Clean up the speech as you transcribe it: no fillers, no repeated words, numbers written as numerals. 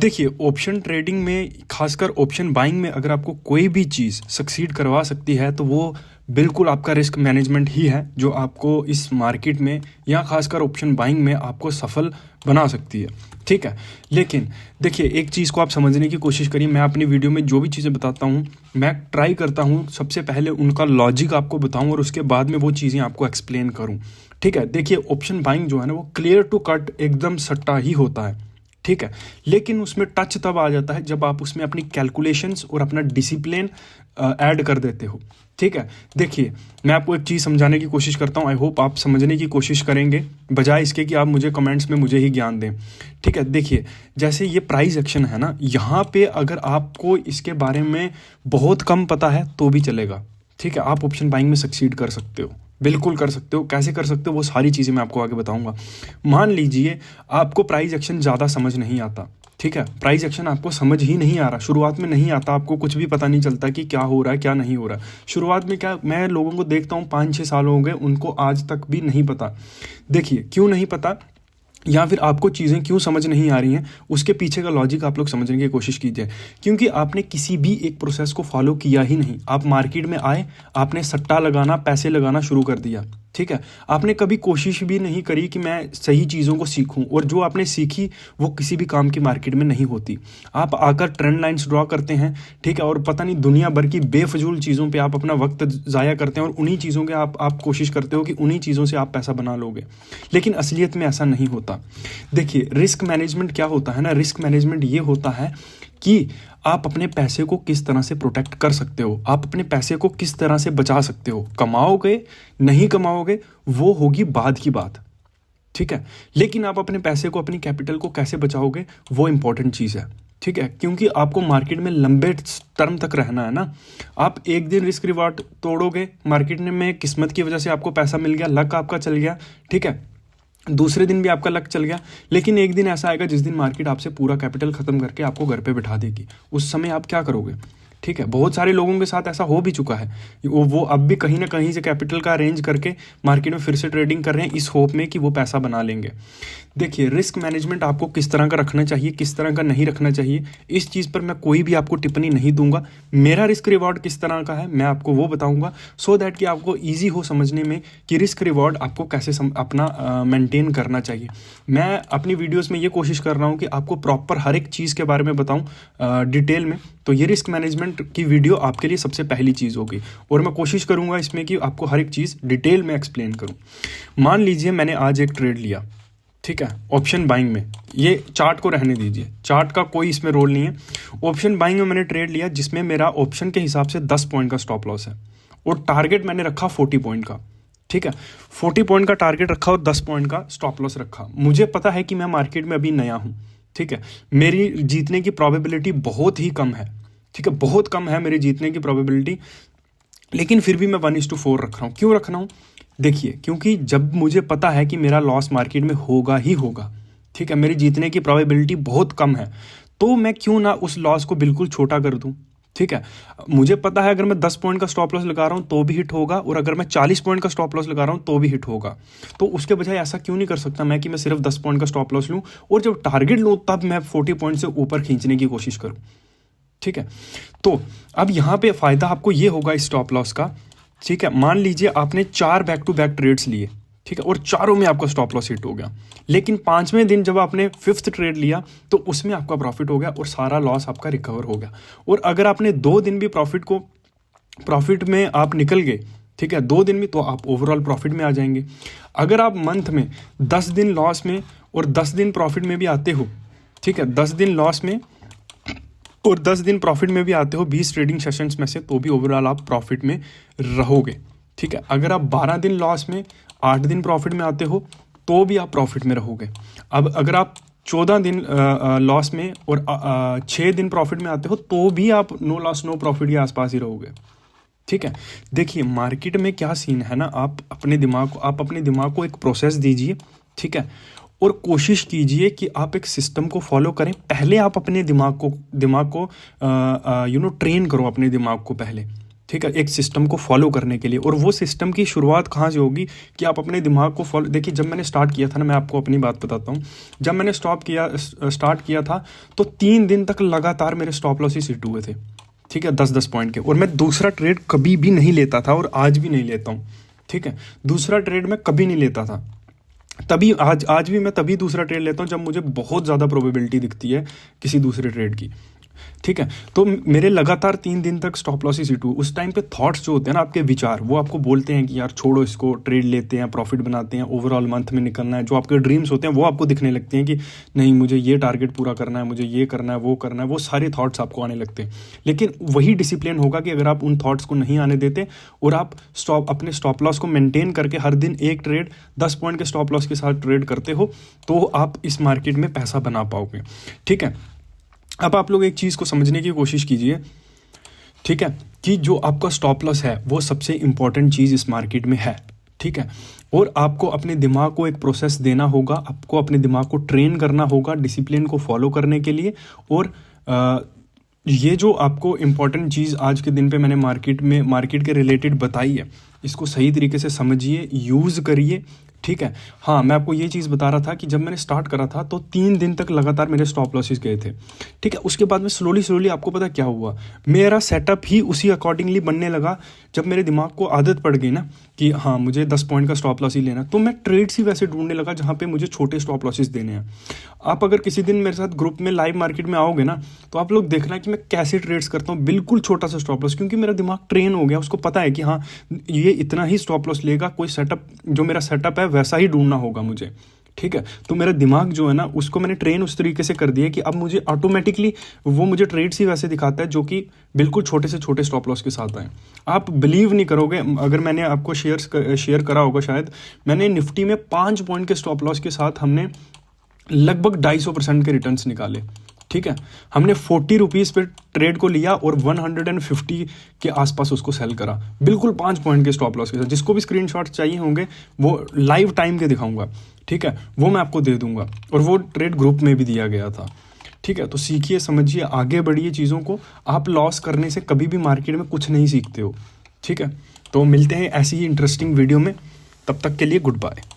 देखिए, option trading में, खासकर ऑप्शन बाइंग में, अगर आपको कोई भी चीज़ सक्सीड करवा सकती है तो वो बिल्कुल आपका रिस्क मैनेजमेंट ही है, जो आपको इस मार्केट में या खासकर ऑप्शन बाइंग में आपको सफल बना सकती है। ठीक है, लेकिन देखिए, एक चीज़ को आप समझने की कोशिश करिए। मैं अपनी वीडियो में जो भी चीज़ें बताता हूँ, मैं ट्राई करता हूँ सबसे पहले उनका लॉजिक आपको बताऊँ और उसके बाद में वो चीज़ें आपको एक्सप्लेन करूँ। ठीक है, देखिए, ऑप्शन बाइंग जो है ना, वो क्लियर टू कट एकदम सट्टा ही होता है। ठीक है, लेकिन उसमें टच तब आ जाता है जब आप उसमें अपनी कैलकुलेशंस और अपना डिसिप्लिन ऐड कर देते हो। ठीक है, देखिए, मैं आपको एक चीज़ समझाने की कोशिश करता हूँ। आई होप आप समझने की कोशिश करेंगे, बजाय इसके कि आप मुझे कमेंट्स में मुझे ही ज्ञान दें। ठीक है, देखिए, जैसे ये प्राइस एक्शन है ना, यहाँ पे अगर आपको इसके बारे में बहुत कम पता है तो भी चलेगा। ठीक है, आप ऑप्शन बाइंग में सक्सीड कर सकते हो, बिल्कुल कर सकते हो। कैसे कर सकते हो वो सारी चीज़ें मैं आपको आगे बताऊंगा। मान लीजिए आपको प्राइस एक्शन ज़्यादा समझ नहीं आता। ठीक है, प्राइस एक्शन आपको समझ ही नहीं आ रहा, शुरुआत में नहीं आता, आपको कुछ भी पता नहीं चलता कि क्या हो रहा है क्या नहीं हो रहा। शुरुआत में क्या, मैं लोगों को देखता हूँ 5-6 साल हो गए, उनको आज तक भी नहीं पता। देखिए, क्यों नहीं पता या फिर आपको चीज़ें क्यों समझ नहीं आ रही हैं, उसके पीछे का लॉजिक आप लोग समझने की कोशिश कीजिए। क्योंकि आपने किसी भी एक प्रोसेस को फॉलो किया ही नहीं। आप मार्केट में आए, आपने सट्टा लगाना, पैसे लगाना शुरू कर दिया। ठीक है, आपने कभी कोशिश भी नहीं करी कि मैं सही चीज़ों को सीखूं, और जो आपने सीखी वो किसी भी काम की मार्केट में नहीं होती। आप आकर ट्रेंड लाइंस ड्रॉ करते हैं, ठीक है, और पता नहीं दुनिया भर की बेफजूल चीज़ों पे आप अपना वक्त ज़ाया करते हैं, और उन्हीं चीज़ों के आप कोशिश करते हो कि उन्हीं चीज़ों से आप पैसा बना लोगे, लेकिन असलियत में ऐसा नहीं होता। देखिए, रिस्क मैनेजमेंट क्या होता है ना, रिस्क मैनेजमेंट ये होता है कि आप अपने पैसे को किस तरह से प्रोटेक्ट कर सकते हो, आप अपने पैसे को किस तरह से बचा सकते हो। कमाओगे नहीं कमाओगे वो होगी बाद की बात। ठीक है, लेकिन आप अपने पैसे को, अपनी कैपिटल को कैसे बचाओगे वो इंपॉर्टेंट चीज़ है। ठीक है, क्योंकि आपको मार्केट में लंबे टर्म तक रहना है ना। आप एक दिन रिस्क रिवार्ड तोड़ोगे, मार्केट में किस्मत की वजह से आपको पैसा मिल गया, लक आपका चल गया, ठीक है, दूसरे दिन भी आपका लक चल गया, लेकिन एक दिन ऐसा आएगा जिस दिन मार्केट आपसे पूरा कैपिटल खत्म करके आपको घर पे बिठा देगी। उस समय आप क्या करोगे? ठीक है, बहुत सारे लोगों के साथ ऐसा हो भी चुका है। वो अब भी कहीं ना कहीं से कैपिटल का अरेंज करके मार्केट में फिर से ट्रेडिंग कर रहे हैं, इस होप में कि वो पैसा बना लेंगे। देखिए, रिस्क मैनेजमेंट आपको किस तरह का रखना चाहिए, किस तरह का नहीं रखना चाहिए, इस चीज़ पर मैं कोई भी आपको टिप्पणी नहीं दूंगा। मेरा रिस्क रिवॉर्ड किस तरह का है मैं आपको वो बताऊंगा, सो दैट कि आपको ईजी हो समझने में कि रिस्क रिवॉर्ड आपको कैसे अपना मेंटेन करना चाहिए। मैं अपनी वीडियोस में ये कोशिश कर रहा हूँ कि आपको प्रॉपर हर एक चीज़ के बारे में बताऊँ डिटेल में। तो ये रिस्क मैनेजमेंट की वीडियो आपके लिए सबसे पहली चीज़ होगी, और मैं कोशिश करूँगा इसमें कि आपको हर एक चीज़ डिटेल में एक्सप्लेन करूँ। मान लीजिए मैंने आज एक ट्रेड लिया, ठीक है, ऑप्शन बाइंग में। ये चार्ट को रहने दीजिए, चार्ट का कोई इसमें रोल नहीं है। ऑप्शन बाइंग में मैंने ट्रेड लिया जिसमें मेरा ऑप्शन के हिसाब से 10 पॉइंट का स्टॉप लॉस है, और टारगेट मैंने रखा 40 पॉइंट का। ठीक है, 40 पॉइंट का टारगेट रखा और 10 पॉइंट का स्टॉप लॉस रखा। मुझे पता है कि मैं मार्केट में अभी नया हूँ। ठीक है, मेरी जीतने की प्रोबेबिलिटी बहुत ही कम है। ठीक है, बहुत कम है मेरी जीतने की प्रोबेबिलिटी, लेकिन फिर भी मैं 1:4 रख रहा हूँ। क्यों रख रहा हूँ? देखिए, क्योंकि जब मुझे पता है कि मेरा लॉस मार्केट में होगा ही होगा, ठीक है, मेरी जीतने की प्रोबेबिलिटी बहुत कम है, तो मैं क्यों ना उस लॉस को बिल्कुल छोटा कर दूं। ठीक है, मुझे पता है अगर मैं 10 पॉइंट का स्टॉप लॉस लगा रहा हूं तो भी हिट होगा, और अगर मैं 40 पॉइंट का स्टॉप लॉस लगा रहा हूं तो भी हिट होगा। तो उसके बजाय ऐसा क्यों नहीं कर सकता मैं कि मैं सिर्फ 10 पॉइंट का स्टॉप लॉस लूं, और जब टारगेट लूं तब मैं 40 पॉइंट से ऊपर खींचने की कोशिश करूं। ठीक है, तो अब यहाँ पे फायदा आपको ये होगा इस स्टॉप लॉस का। ठीक है, मान लीजिए आपने 4 बैक टू बैक ट्रेड्स लिए, ठीक है, और चारों में आपका स्टॉप लॉस हिट हो गया, लेकिन 5वें दिन जब आपने 5th ट्रेड लिया तो उसमें आपका प्रॉफिट हो गया और सारा लॉस आपका रिकवर हो गया। और अगर आपने 2 दिन भी प्रॉफिट में आप निकल गए, ठीक है, 2 दिन में, तो आप ओवरऑल प्रॉफिट में आ जाएंगे। अगर आप मंथ में 10 दिन लॉस में और 10 दिन प्रॉफिट में भी आते हो, ठीक है, 10 दिन लॉस में और 10 दिन प्रॉफिट में भी आते हो 20 ट्रेडिंग सेशंस में से, तो भी ओवरऑल आप प्रॉफिट में रहोगे। ठीक है, अगर आप 12 दिन लॉस में 8 दिन प्रॉफिट में आते हो तो भी आप प्रॉफिट में रहोगे। अब अगर आप 14 दिन लॉस में और 6 दिन प्रॉफिट में आते हो तो भी आप नो लॉस नो प्रॉफिट के आसपास ही रहोगे। ठीक है, देखिए, मार्केट में क्या सीन है ना, आप अपने दिमाग को एक प्रोसेस दीजिए, ठीक है, और कोशिश कीजिए कि आप एक सिस्टम को फॉलो करें। पहले आप अपने दिमाग को ट्रेन करो अपने दिमाग को पहले। ठीक है, एक सिस्टम को फॉलो करने के लिए। और वो सिस्टम की शुरुआत कहाँ से होगी कि आप अपने दिमाग को फॉलो, देखिए जब मैंने स्टार्ट किया था ना, मैं आपको अपनी बात बताता हूँ, जब मैंने स्टार्ट किया था तो 3 दिन तक लगातार मेरे स्टॉप लॉसेस हिट हुए थे, ठीक है, 10-10 पॉइंट के। और मैं दूसरा ट्रेड कभी भी नहीं लेता था और आज भी नहीं लेता हूँ, ठीक है, दूसरा ट्रेड मैं कभी नहीं लेता था। तभी आज भी मैं तभी दूसरा ट्रेड लेता हूँ जब मुझे बहुत ज़्यादा प्रोबेबिलिटी दिखती है किसी दूसरे ट्रेड की, ठीक है। तो मेरे लगातार 3 दिन तक स्टॉप लॉसेस हिट हुए। उस टाइम पे थॉट्स जो होते हैं ना, आपके विचार, वो आपको बोलते हैं कि यार छोड़ो इसको, ट्रेड लेते हैं, प्रॉफिट बनाते हैं, ओवरऑल मंथ में निकलना है। जो आपके ड्रीम्स होते हैं वो आपको दिखने लगते हैं कि नहीं मुझे ये टारगेट पूरा करना है, मुझे ये करना है, वो करना है, वो सारे थॉट्स आपको आने लगते हैं। लेकिन वही डिसिप्लिन होगा कि अगर आप उन थॉट्स को नहीं आने देते और आप अपने स्टॉप लॉस को मेंटेन करके हर दिन एक ट्रेड 10 पॉइंट के स्टॉप लॉस के साथ ट्रेड करते हो, तो आप इस मार्केट में पैसा बना पाओगे, ठीक है। अब आप लोग एक चीज़ को समझने की कोशिश कीजिए, ठीक है, कि जो आपका स्टॉप लॉस है वो सबसे इंपॉर्टेंट चीज़ इस मार्केट में है, ठीक है। और आपको अपने दिमाग को एक प्रोसेस देना होगा, आपको अपने दिमाग को ट्रेन करना होगा डिसिप्लिन को फॉलो करने के लिए। और ये जो आपको इम्पॉर्टेंट चीज़ आज के दिन पे मैंने मार्केट के रिलेटेड बताई है, इसको सही तरीके से समझिए, यूज़ करिए, ठीक है। हाँ, मैं आपको ये चीज़ बता रहा था कि जब मैंने स्टार्ट करा था तो 3 दिन तक लगातार मेरे स्टॉप लॉसेस गए थे, ठीक है। उसके बाद में स्लोली आपको पता क्या हुआ, मेरा सेटअप ही उसी अकॉर्डिंगली बनने लगा। जब मेरे दिमाग को आदत पड़ गई ना कि हाँ मुझे 10 पॉइंट का स्टॉप लॉस ही लेना, तो मैं ट्रेड्स ही वैसे ढूंढने लगा जहाँ पे मुझे छोटे स्टॉप लॉसेस देने हैं। आप अगर किसी दिन मेरे साथ ग्रुप में लाइव मार्केट में आओगे ना, तो आप लोग देखना कि मैं कैसे ट्रेड्स करता हूँ, बिल्कुल छोटा सा स्टॉप लॉस, क्योंकि मेरा दिमाग ट्रेन हो गया, उसको पता है कि हाँ ये इतना ही स्टॉप लॉस लेगा, कोई सेटअप जो मेरा सेटअप है वैसा ही ढूंढना होगा मुझे, ठीक है। तो मेरा दिमाग जो है ना, उसको मैंने ट्रेन उस तरीके से कर दिया कि अब मुझे ऑटोमेटिकली वो मुझे ट्रेड्स ही वैसे दिखाता है जो कि बिल्कुल छोटे से छोटे स्टॉप लॉस के साथ आए। आप बिलीव नहीं करोगे, अगर मैंने आपको शेयर करा होगा शायद, मैंने निफ्टी में 5 पॉइंट के स्टॉप लॉस के साथ हमने लगभग 250% के रिटर्न्स निकाले, ठीक है। हमने 40 रुपीज़ पे ट्रेड को लिया और 150 के आसपास उसको सेल करा, बिल्कुल 5 पॉइंट के स्टॉप लॉस के साथ। जिसको भी स्क्रीनशॉट चाहिए होंगे वो लाइव टाइम के दिखाऊंगा, ठीक है, वो मैं आपको दे दूंगा। और वो ट्रेड ग्रुप में भी दिया गया था, ठीक है। तो सीखिए, समझिए, आगे बढ़िए चीज़ों को। आप लॉस करने से कभी भी मार्केट में कुछ नहीं सीखते हो, ठीक है। तो मिलते हैं ऐसी ही इंटरेस्टिंग वीडियो में, तब तक के लिए गुड बाय।